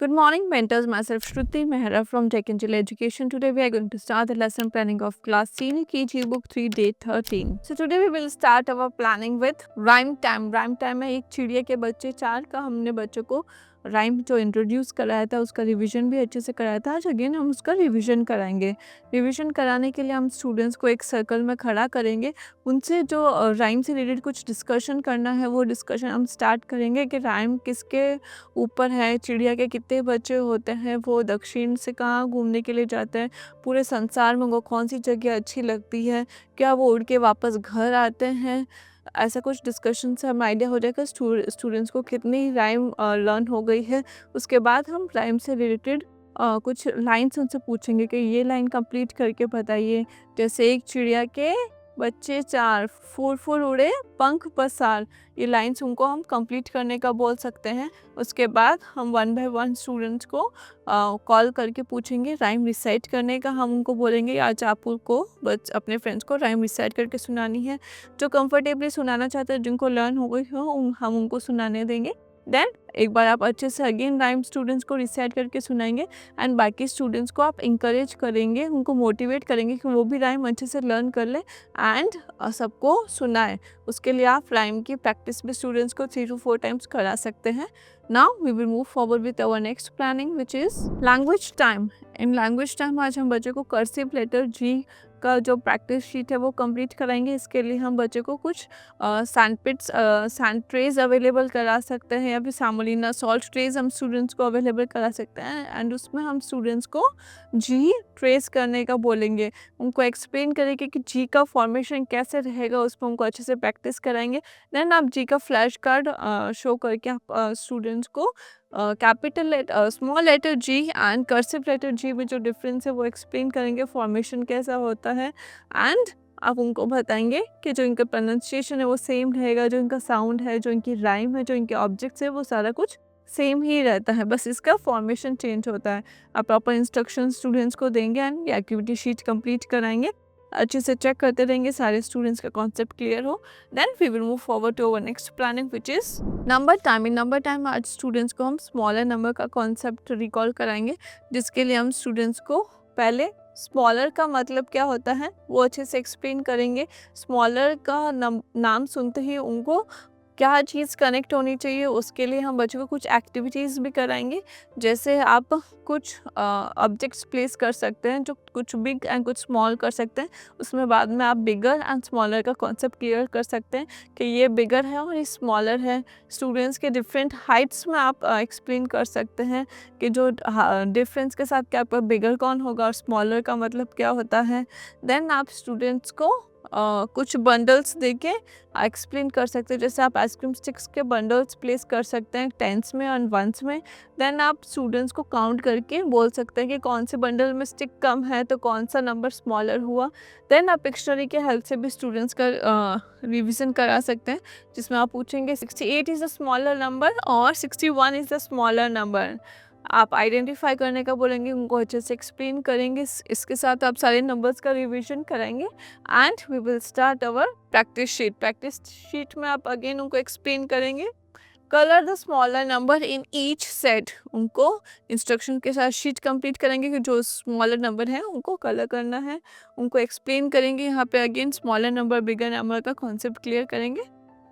Good morning, mentors. Myself Shruti Mehra from Tech Angel Education. Today we are going to start the lesson planning of class senior KG book 3 day 13. So today we will start our planning with rhyme time. Rhyme time में एक चिड़िया के बच्चे 4 का हमने बच्चों को rhyme जो इंट्रोड्यूस कराया था उसका रिवीजन भी अच्छे से कराया था। आज अगेन हम उसका रिवीजन कराएंगे। रिवीजन कराने के लिए हम स्टूडेंट्स को एक सर्कल में खड़ा करेंगे, उनसे जो राइम से रिलेटेड कुछ डिस्कशन करना है वो डिस्कशन हम स्टार्ट करेंगे कि राइम किसके ऊपर है, चिड़िया के कितने बच्चे होते हैं, वो दक्षिण से कहाँ घूमने के लिए जाते हैं, पूरे संसार में वो कौन सी जगह अच्छी लगती है, क्या वो उड़ के वापस घर आते हैं। ऐसा कुछ डिस्कशन से हमें आइडिया हो जाएगा स्टूडेंट्स को कितनी राइम लर्न हो गई है। उसके बाद हम राइम से रिलेटेड कुछ लाइन्स उनसे पूछेंगे कि ये लाइन कंप्लीट करके बताइए। जैसे एक चिड़िया के बच्चे 4 फूल फूल उड़े पंख पसार, ये लाइन्स उनको हम कंप्लीट करने का बोल सकते हैं। उसके बाद हम 1 बाय 1 स्टूडेंट्स को कॉल करके पूछेंगे राइम रिसाइट करने का। हम उनको बोलेंगे आज आपको अपने फ्रेंड्स को राइम रिसाइट करके सुनानी है। जो कंफर्टेबली सुनाना चाहते हैं, जिनको लर्न हो गई हो, हम उनको सुनाने देंगे। देन एक बार आप अच्छे से अगेन राइम स्टूडेंट्स को रिसाइट करके सुनाएंगे एंड बाकी स्टूडेंट्स को आप इंकरेज करेंगे, उनको मोटिवेट करेंगे कि वो भी राइम अच्छे से लर्न कर ले एंड सबको सुनाए। उसके लिए आप राइम की प्रैक्टिस भी स्टूडेंट्स को 3 to 4 टाइम्स करा सकते हैं। Now we will move forward with our next planning which is language time. In language time आज हम बच्चे को कर्सिव लेटर जी का जो प्रैक्टिस शीट है वो कंप्लीट कराएंगे। इसके लिए हम बच्चे को कुछ सैंड ट्रेज अवेलेबल करा सकते हैं या फिर सामोलिना सॉल्ट ट्रेज हम स्टूडेंट्स को अवेलेबल करा सकते हैं एंड उसमें हम स्टूडेंट्स को जी ट्रेस करने का बोलेंगे। उनको एक्सप्लेन करेंगे कि जी का फॉर्मेशन कैसे रहेगा, उसमें उनको अच्छे से प्रैक्टिस कराएंगे। देन आप जी का फ्लैश कार्ड शो करके आप स्टूडेंट्स को capital small letter G and cursive letter G में जो डिफरेंस है वो एक्सप्लेन करेंगे, फॉर्मेशन कैसा होता है एंड आप उनको बताएंगे कि जो इनका प्रोनाउंसिएशन है वो सेम रहेगा, जो इनका साउंड है, जो इनकी राइम है, जो इनके ऑब्जेक्ट्स है, वो सारा कुछ सेम ही रहता है, बस इसका फॉर्मेशन चेंज होता है। आप प्रॉपर इंस्ट्रक्शन स्टूडेंट्स को देंगे एंड ये एक्टिविटी शीट कंप्लीट कराएंगे। अच्छे से चेक करते रहेंगे सारे स्टूडेंट्स का कॉन्सेप्ट क्लियर हो। Then we will move forward to our next planning which is number time. In number time आज स्टूडेंट्स को हम स्मॉलर नंबर का कॉन्सेप्ट रिकॉल कराएंगे, जिसके लिए हम स्टूडेंट्स को पहले स्मॉलर का मतलब क्या होता है वो अच्छे से एक्सप्लेन करेंगे। स्मॉलर का नाम सुनते ही उनको क्या चीज़ कनेक्ट होनी चाहिए, उसके लिए हम बच्चों को कुछ एक्टिविटीज़ भी कराएंगे। जैसे आप कुछ ऑब्जेक्ट्स प्लेस कर सकते हैं जो कुछ बिग एंड कुछ स्मॉल कर सकते हैं, उसमें बाद में आप बिगर एंड स्मॉलर का कॉन्सेप्ट क्लियर कर सकते हैं कि ये बिगर है और ये स्मॉलर है। स्टूडेंट्स के डिफरेंट हाइट्स में आप एक्सप्लेन कर सकते हैं कि जो डिफरेंस के साथ क्या बिगर कौन होगा और स्मॉलर का मतलब क्या होता है। देन आप स्टूडेंट्स को कुछ बंडल्स देके एक्सप्लेन कर सकते हैं। जैसे आप आइसक्रीम स्टिक्स के बंडल्स प्लेस कर सकते हैं 10s में और 1s में। देन आप स्टूडेंट्स को काउंट करके बोल सकते हैं कि कौन से बंडल में स्टिक कम है तो कौन सा नंबर स्मॉलर हुआ। देन आप डिक्शनरी के हेल्प से भी स्टूडेंट्स का रिविज़न करा सकते हैं, जिसमें आप पूछेंगे 68 इज़ द स्मॉलर नंबर और 61 इज़ द स्मॉलर नंबर। आप आइडेंटिफाई करने का बोलेंगे, उनको अच्छे से एक्सप्लेन करेंगे। इसके साथ आप सारे नंबर्स का रिवीजन कराएंगे and we will start our practice sheet. Practice sheet में आप अगेन उनको एक्सप्लेन करेंगे colour the smaller number in each set. उनको इंस्ट्रक्शन के साथ शीट कंप्लीट करेंगे कि जो स्मॉलर नंबर है उनको कलर करना है, उनको एक्सप्लेन करेंगे। यहाँ पे again smaller number bigger number का कॉन्सेप्ट क्लियर करेंगे।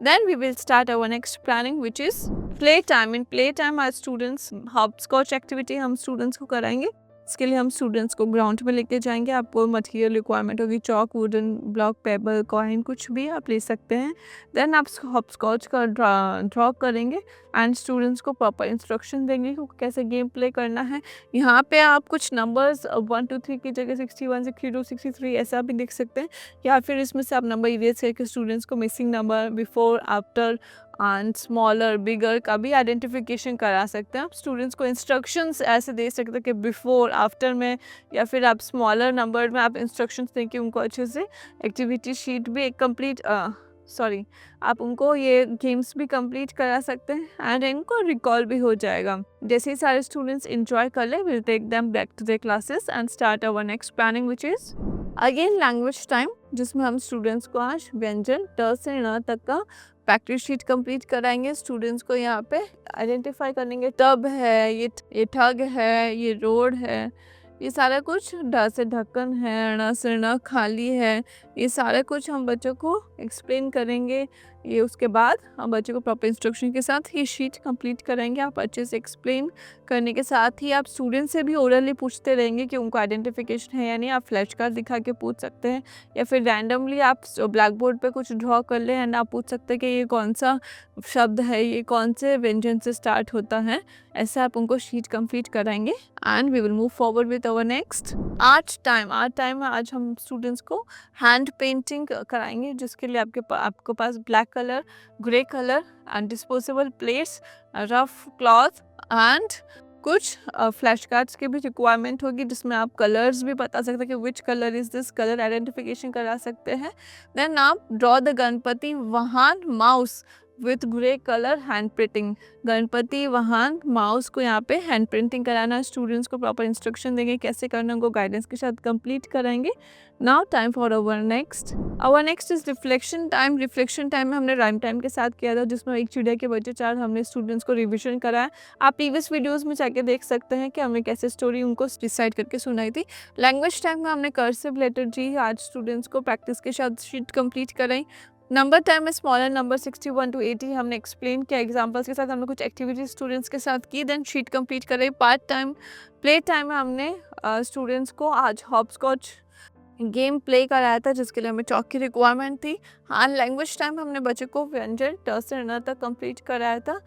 Then we will start our next planning which is play time. In play time our students hopscotch activity हम स्टूडेंट्स को कराएंगे। इसके लिए हम स्टूडेंट्स को ग्राउंड में लेके जाएंगे। आपको मटेरियल रिक्वायरमेंट होगी chalk, wooden block, paper, coin, कुछ भी आप ले सकते हैं। देन आप हॉपस्कॉच का ड्रॉ करेंगे एंड स्टूडेंट्स को प्रॉपर इंस्ट्रक्शन देंगे कि कैसे गेम प्ले करना है। यहाँ पे आप कुछ नंबर्स 1 2 3 की जगह 61 62 63 ऐसा भी लिख सकते हैं, या फिर इसमें से आप नंबर इरेज करके स्टूडेंट्स को missing number, before, after and smaller, bigger का भी आइडेंटिफिकेशन करा सकते हैं। आप स्टूडेंट्स को इंस्ट्रक्शंस ऐसे दे सकते हैं कि बिफोर, आफ्टर में, या फिर आप स्मॉलर नंबर में आप इंस्ट्रक्शंस दें कि उनको अच्छे से एक्टिविटी शीट भी एक कंप्लीट आप उनको ये गेम्स भी कंप्लीट करा सकते हैं एंड इनको रिकॉल भी हो जाएगा। जैसे ही सारे स्टूडेंट्स इंजॉय कर ले, will take them back to their classes and start our next planning which is again language time, जिसमें हम स्टूडेंट्स को आज व्यंजन ट से ण तक का प्रैक्टिस शीट कंप्लीट कराएंगे स्टूडेंट्स को। यहाँ पे आइडेंटिफाई करेंगे टब है, ये ठग है, ये रोड है, ये सारा कुछ, ढ से ढक्कन है, ण से ण खाली है, ये सारा कुछ हम बच्चों को एक्सप्लेन करेंगे। ये उसके बाद हम बच्चों को प्रॉपर इंस्ट्रक्शन के साथ ये शीट कंप्लीट कराएंगे। आप अच्छे से एक्सप्लेन करने के साथ ही आप स्टूडेंट से भी ओरली पूछते रहेंगे कि उनको आइडेंटिफिकेशन है या नहीं। आप फ्लैश कार्ड दिखा के पूछ सकते हैं, या फिर रैंडमली आप ब्लैक बोर्ड पे कुछ ड्रॉ कर लें एंड आप पूछ सकते हैं कि ये कौन सा शब्द है, ये कौन से व्यंजन से स्टार्ट होता है। ऐसे आप उनको शीट कंप्लीट कराएंगे and we will move forward with our next art time. Art time में आज हम स्टूडेंट्स को हैंड पेंटिंग कराएंगे, जिसके लिए आपको पास black colour, grey colour and disposable plates, rough cloth and कुछ फ्लैश कार्ड्स की भी रिक्वायरमेंट होगी, जिसमें आप कलर्स भी बता सकते हैं कि which colour is this, colour identification करा सकते हैं। देन आप ड्रॉ द गणपति वाहन mouse with grey colour hand printing. Ganpati वाहन माउस को यहाँ पे हैंड प्रिंटिंग कराना, स्टूडेंट्स को प्रॉपर इंस्ट्रक्शन देंगे कैसे करना, उनको गाइडेंस के साथ कंप्लीट कराएंगे। Now time for our next is reflection time. Reflection time में हमने राइम टाइम के साथ किया था, जिसमें एक चिड़िया के बच्चे चार हमने स्टूडेंट्स को रिविजन कराया। आप प्रीवियस वीडियोस में जाके देख सकते हैं कि हमने कैसे स्टोरी उनको डिसाइड करके सुनाई थी। लैंग्वेज टाइम में हमने कर्सिव लेटर जी आज स्टूडेंट्स को प्रैक्टिस के साथ शीट कंप्लीट कराई। नंबर टाइम में स्मॉलर नंबर 61 to 80 हमने एक्सप्लेन किया एग्जांपल्स के साथ, हमने कुछ एक्टिविटीज स्टूडेंट्स के साथ की, देन शीट कंप्लीट कराई। पार्ट टाइम प्ले टाइम में हमने स्टूडेंट्स को आज हॉपस्कॉच गेम प्ले कराया था, जिसके लिए हमें चौक की रिक्वायरमेंट थी। हाँ, लैंग्वेज टाइम हमने बच्चे को व्यंजन ट से ण तक कंप्लीट कराया था।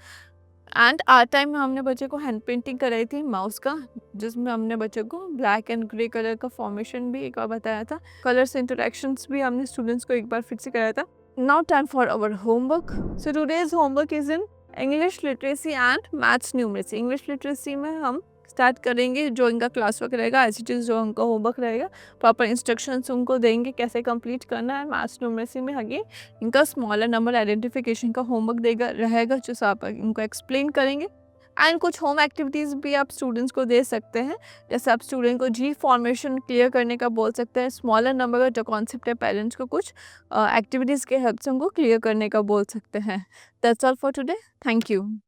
एंड आर्ट टाइम में हमने बच्चे को हैंड पेंटिंग कराई थी माउस का, जिसमें हमने बच्चे को ब्लैक एंड ग्रे कलर का फॉर्मेशन भी एक बार बताया था। कलर्स इंटरेक्शंस भी हमने स्टूडेंट्स को एक बार फिर से कराया था। Now time for our homework. So today's homework is in English literacy and maths numeracy. English literacy में हम स्टार्ट करेंगे, जो इनका क्लास वर्क रहेगा, एज इट इज़ जो उनका होमवर्क रहेगा, प्रॉपर इंस्ट्रक्शंस उनको देंगे कैसे कंप्लीट करना है। मैथ्स न्यूमरेसी में आगे इनका स्मॉलर नंबर आइडेंटिफिकेशन का होमवर्क रहेगा, जो आप इनको एक्सप्लेन करेंगे। एंड कुछ होम एक्टिविटीज़ भी आप स्टूडेंट्स को दे सकते हैं, जैसे आप स्टूडेंट को जी फॉर्मेशन क्लियर करने का बोल सकते हैं। स्मॉलर नंबर का जो कॉन्सेप्ट है, पेरेंट्स को कुछ एक्टिविटीज़ के हेल्प से उनको क्लियर करने का बोल सकते हैं। That's all for today, thank you.